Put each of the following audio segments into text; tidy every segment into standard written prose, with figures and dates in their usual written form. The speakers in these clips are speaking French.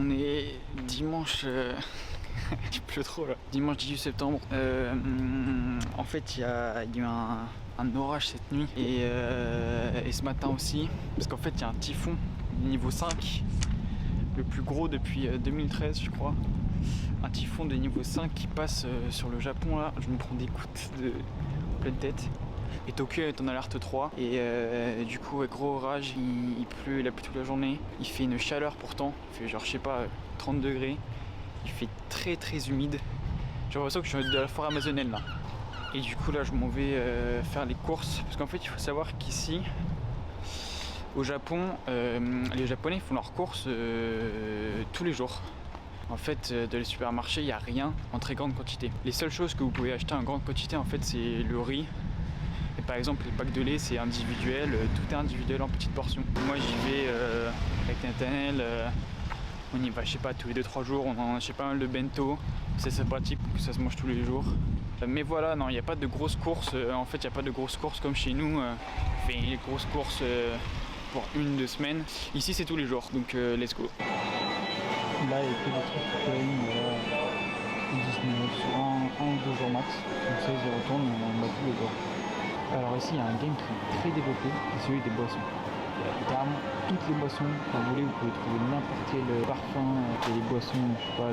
On est dimanche, il pleut trop là. Dimanche 18 septembre. En fait, il y a eu un orage cette nuit et ce matin aussi. Parce qu'en fait, il y a un typhon niveau 5, le plus gros depuis 2013, je crois. Un typhon de niveau 5 qui passe sur le Japon là. Je me prends des gouttes de pleine tête. Et Tokyo est en alerte 3 et du coup gros orage, il pleut, il a plu toute la journée, il fait une chaleur pourtant, il fait genre je sais pas 30 degrés, il fait très très humide, j'ai l'impression que je suis de la forêt amazonienne là. Et du coup là je m'en vais faire les courses, parce qu'en fait il faut savoir qu'ici au Japon, les Japonais font leurs courses tous les jours. En fait, dans les supermarchés, il n'y a rien en très grande quantité. Les seules choses que vous pouvez acheter en grande quantité, en fait, c'est le riz. Et par exemple, les packs de lait, c'est individuel, tout est individuel en petites portions. Moi, j'y vais avec Nathanaël, on y va, je sais pas, tous les 2-3 jours, on en achète pas mal de bento. C'est pratique pour que ça se mange tous les jours. Mais voilà, non, il n'y a pas de grosses courses. En fait, il n'y a pas de grosses courses comme chez nous. On fait les grosses courses pour 1-2 semaines. Ici, c'est tous les jours, donc let's go. Là, il y a que des trucs pour sur un ou 2 jours max. Donc ça, ils y retournent, mais on va tous les jours. Alors ici, il y a un game qui est très développé, c'est celui des boissons. Il y a littéralement toutes les boissons que vous voulez, vous pouvez trouver n'importe quel parfum, des boissons, je sais pas,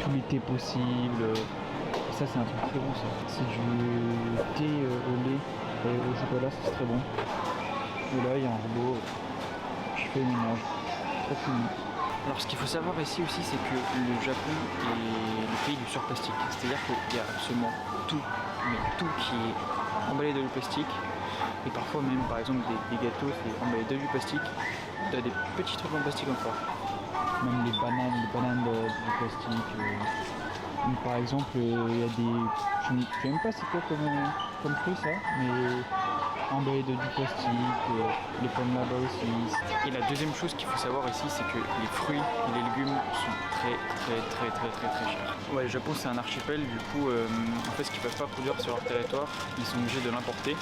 tout les thés possible. Et ça, c'est un truc très bon ça. C'est du thé au lait et au chocolat, ça c'est très bon. Et là, il y a un robot, je fais le ménage. Très fini. Alors ce qu'il faut savoir ici aussi, c'est que le Japon est le pays du surplastique. C'est-à-dire qu'il y a absolument tout, mais tout qui est emballé dans du plastique. Et parfois même, par exemple, des gâteaux, c'est emballé dans du plastique. Il y a des petits trucs en plastique encore. Même les bananes du plastique. Donc, par exemple, il y a des... Je ne sais même pas c'est quoi comme fruit ça, mais... emballé de du plastique, les pommes là-bas aussi. Et la deuxième chose qu'il faut savoir ici, c'est que les fruits et les légumes sont très chers. Ouais, le Japon c'est un archipel, du coup en fait ce qu'ils peuvent pas produire sur leur territoire, ils sont obligés de l'importer.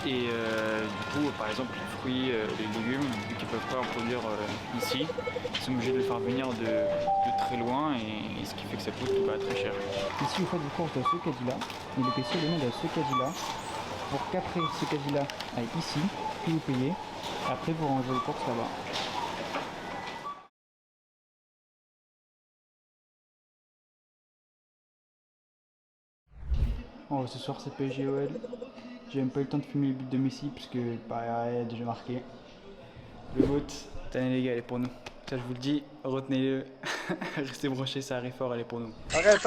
Et du coup par exemple les fruits, les légumes, vu qu'ils peuvent pas en produire ici, ils sont obligés de les faire venir de très loin et ce qui fait que ça coûte très cher. Ici vous faites des courses dans ce caddie-là, et le PC le nom de ce caddie-là. Pour qu'après ce caddie-là aille ici, puis vous payez, après vous rangez vos courses là-bas. Oh, ce soir c'est PSGOL. J'ai même pas eu le temps de filmer le but de Messi puisque pareil, a déjà marqué. Le vote, cette année les gars, elle est pour nous. Ça je vous le dis, retenez-le. Restez branchés, ça arrive fort, elle est pour nous. Arrête.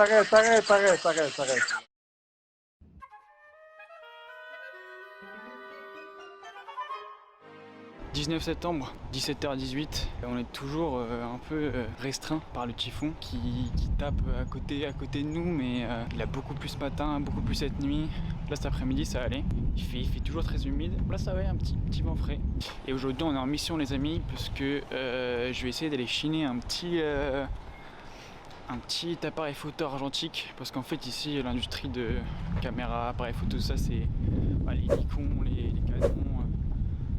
19 septembre, 17h18, on est toujours un peu restreint par le typhon qui tape à côté de nous, mais il a beaucoup plus ce matin, beaucoup plus cette nuit. Là cet après-midi ça allait, il fait toujours très humide, là ça va, un petit vent frais. Et aujourd'hui on est en mission les amis, parce que je vais essayer d'aller chiner un petit appareil photo argentique, parce qu'en fait ici l'industrie de caméra, appareil photo, ça c'est les Nikon, les Canon,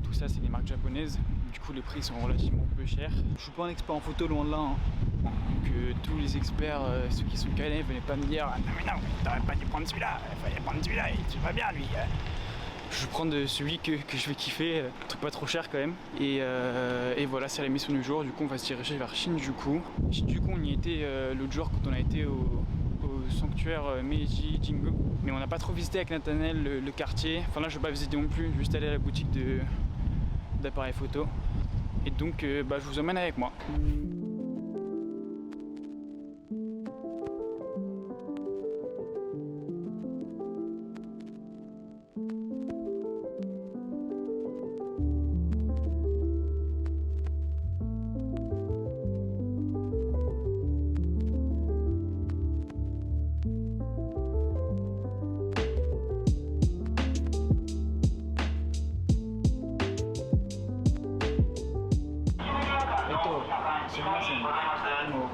tout ça c'est des marques japonaises, du coup les prix sont relativement peu chers. Je suis pas un expert en photo, loin de là, hein. Donc tous les experts, ceux qui sont calés, venaient pas me dire « Non mais non, t'aurais pas dû prendre celui-là, il fallait prendre celui-là, il va bien lui ». Je vais prendre celui que je vais kiffer, un truc pas trop cher quand même. Et voilà, c'est la mission du jour, du coup on va se diriger vers Shinjuku. Shinjuku on y était l'autre jour quand on a été au sanctuaire Meiji Jingu. Mais on n'a pas trop visité avec Nathanaël le quartier. Enfin là je vais pas visiter non plus, juste aller à la boutique d'appareils photo. Et donc je vous emmène avec moi.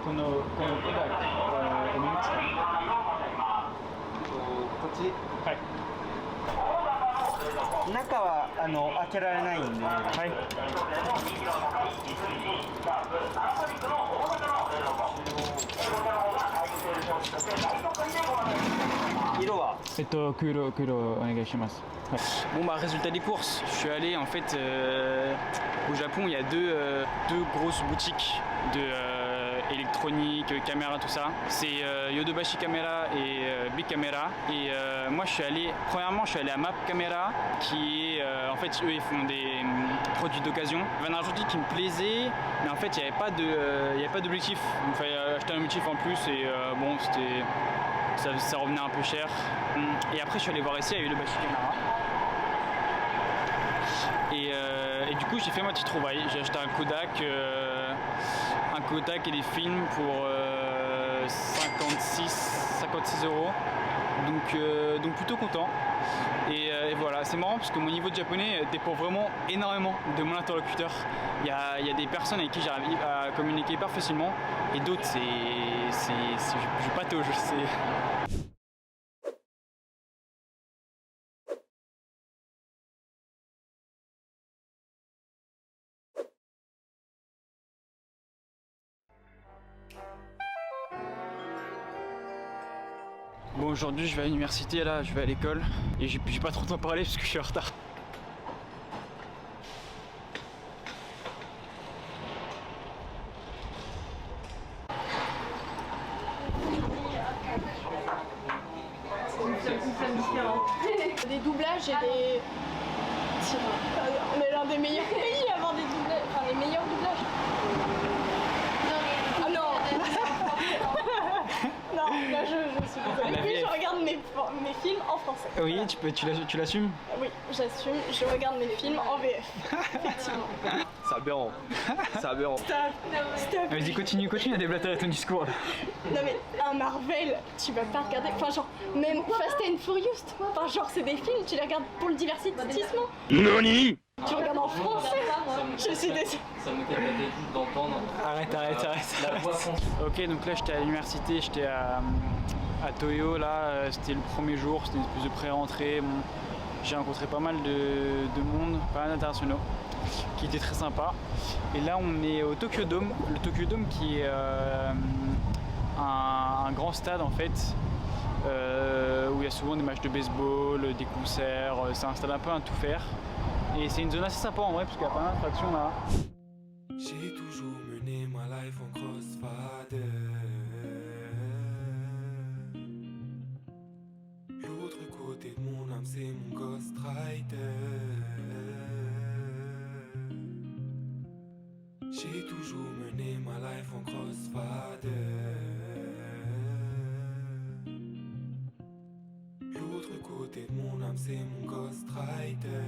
Product, こっち？はい。中は開けられないんで、はい。色は黒お願いします。はい。 Bon bah résultat des courses, je suis allé en fait au Japon, il y a deux grosses boutiques de électronique, caméra, tout ça. C'est Yodobashi Camera et Big Camera. Et moi je suis allé, premièrement je suis allé à Map Camera qui est en fait eux ils font des produits d'occasion. Il y avait un argentique qui me plaisait mais en fait il n'y avait pas d'objectif. Il fallait acheter un objectif en plus et bon c'était... Ça revenait un peu cher. Et après je suis allé voir ici à Yodobashi Camera. Et du coup j'ai fait ma petite trouvaille. J'ai acheté un Kodak et des films pour 56 euros. Donc plutôt content. Et voilà, c'est marrant parce que mon niveau de japonais dépend vraiment énormément de mon interlocuteur. Il y a des personnes avec qui j'arrive à communiquer hyper facilement et d'autres je vais pâter au jeu. Bon, aujourd'hui je vais à l'université, là je vais à l'école et j'ai pas trop de temps à parler parce que je suis en retard. Des doublages et des... On est l'un des meilleurs pays à avoir des doublages, enfin les meilleurs doublages. Ah non. Non, là je suis désolée. Oui, je regarde mes films en français. Oui, tu l'assumes? Oui, j'assume, je regarde mes films en VF. Effectivement. C'est aberrant. C'est aberrant. Stop. Vas-y, continue à déblatérer ton discours là. Non mais un Marvel, tu vas pas regarder, enfin genre, même Fast and Furious, enfin genre c'est des films, tu les regardes pour le divertissement. NANI? Tu regardes en français. Je suis désolée. Ça me calme juste d'entendre. Arrête. La voix française. Ok, donc là j'étais à l'université, j'étais à Toyo, là c'était le premier jour, c'était une espèce de pré-rentrée. Bon, j'ai rencontré pas mal de monde, pas mal d'internationaux, qui étaient très sympas. Et là on est au Tokyo Dome, le Tokyo Dome qui est un grand stade en fait, où il y a souvent des matchs de baseball, des concerts, c'est un stade un peu à tout faire. Et c'est une zone assez sympa en vrai parce qu'il y a pas mal d'attractions là. J'ai toujours mené ma life en crossfader. L'autre côté de mon âme c'est mon ghostwriter. J'ai toujours mené ma life en crossfader. L'autre côté de mon âme c'est mon ghostwriter.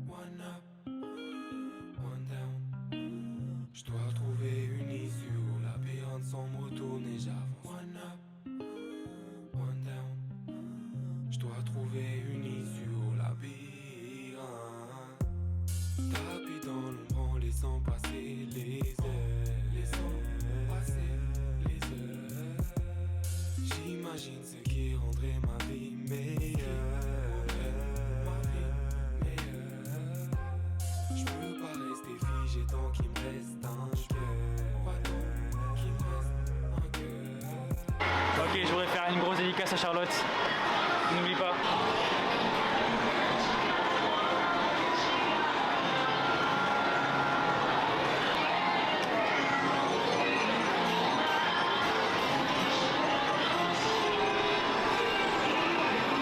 One up, one down. Je dois trouver une issue au labyrinthe sans me retourner, j'avance. One up, one down. Je dois trouver une issue au labyrinthe. Tapis dans l'ombre en laissant passer les heures. Laissant passer les heures. J'imagine ce qui rendrait ma vie meilleure. Je peux pas rester figé tant qu'il me reste un cœur. Ok, je voudrais faire une grosse dédicace à Charlotte. N'oublie pas.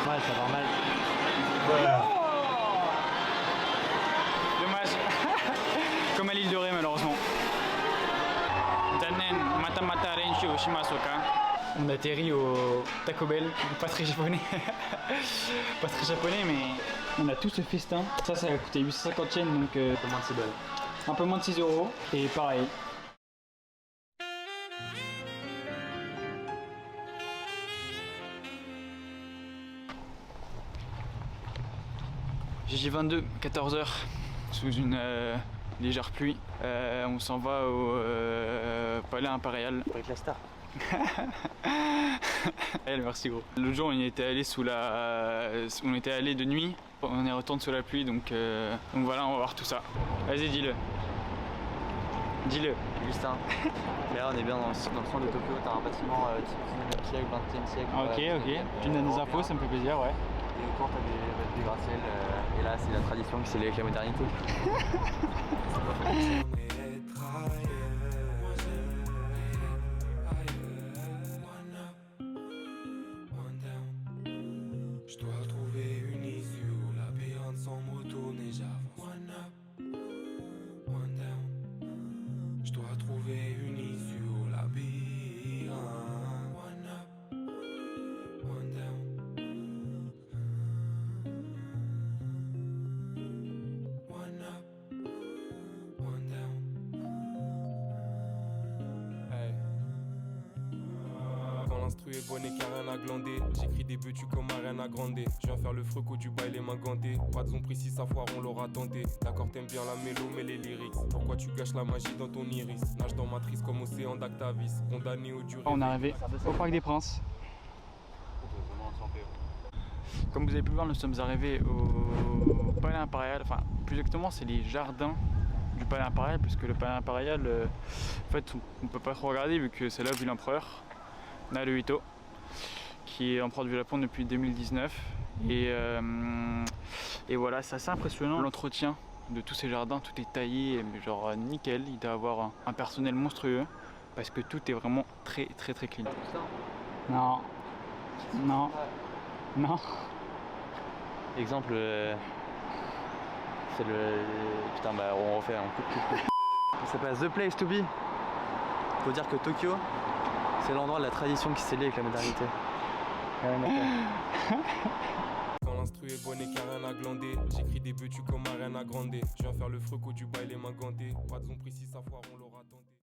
Ouais, ça va mal. Dommage. Comme à l'île de Ré malheureusement. Zanen, mata renshu shimasoka. On atterrit au Taco Bell, pas très japonais. Pas très japonais mais on a tout ce festin. Ça a coûté 850 yens donc Un peu moins de 6 balles. un peu moins de 6 euros. Et pareil. GG22, 14h, sous une légère pluie. On s'en va au palais impérial. Avec la star. Allez, merci gros. L'autre jour, on était allé on était allé de nuit. On est retourné sous la pluie, donc voilà, on va voir tout ça. Vas-y, dis-le. Dis-le. Justin. Mais là on est bien dans le centre de Tokyo, t'as un bâtiment type 19e siècle, 20e siècle. Ok. Tu me donnes des infos, ça me fait plaisir, ouais. Et autour t'as des gratte-ciel. Et là c'est la tradition qui s'élève avec la modernité. J'aimerais être ailleurs. One up, one down. Je dois trouver une issue où la période semble retourner, j'avance. One up, one down. Je dois trouver une issue au labyrinthe. One up, one down. One up, one down. Hey. Quand l'instru est bonne et qu'il n'y a rien à glander, j'écris des buts comme Ariana Grande. Je viens faire le fruc du bail, les mains gantées. Pas de zone précis, sa foire, on l'aura tenté. D'accord, t'aimes bien la mélo, mais les lyrics. Pourquoi tu gâches la magie dans ton iris? Nage dans matrice comme océan d'Actavis. Condamné au dur. On est arrivé au Parc des Princes. Comme vous avez pu le voir, nous sommes arrivés au Palais Impérial. Enfin, plus exactement, c'est les jardins du Palais Impérial, puisque le Palais Impérial, en fait, on peut pas trop regarder vu que c'est là où vit l'empereur Naruhito, qui est empereur du Japon depuis 2019. Et voilà, c'est assez impressionnant l'entretien de tous ces jardins. Tout est taillé, mais genre nickel. Il doit avoir un personnel monstrueux parce que tout est vraiment très clean. Non. Exemple, c'est le. Putain, bah on refait un coup. Ça s'appelle The Place to Be. Faut dire que Tokyo, c'est l'endroit de la tradition qui s'est liée avec la modernité. Quand l'instru est bonne et qu'il n'y a rien à glander, j'écris des buts comme Ariana Grande. Je viens faire le fruc du bail, les mains gantées. Pas de zone précis, sa foire, on l'aura.